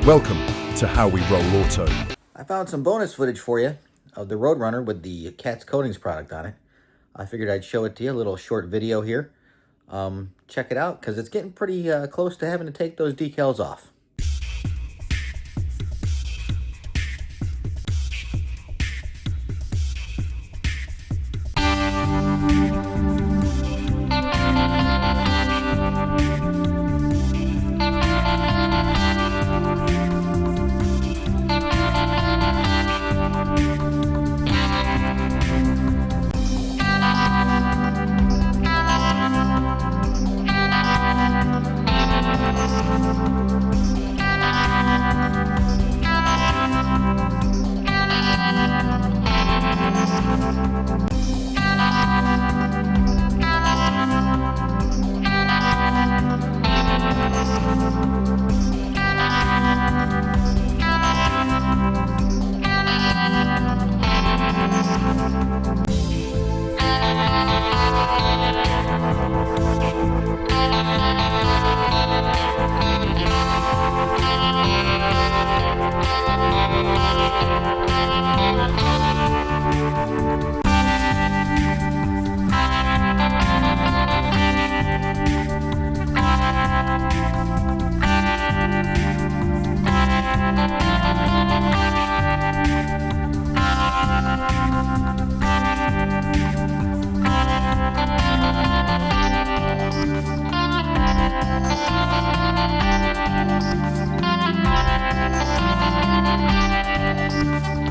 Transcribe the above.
Welcome to How We Roll Auto. I found some bonus footage for you of the Roadrunner with the KATS coatings product on it. I figured I'd show it to you, a little short video here. Check it out because it's getting pretty close to having to take those decals off.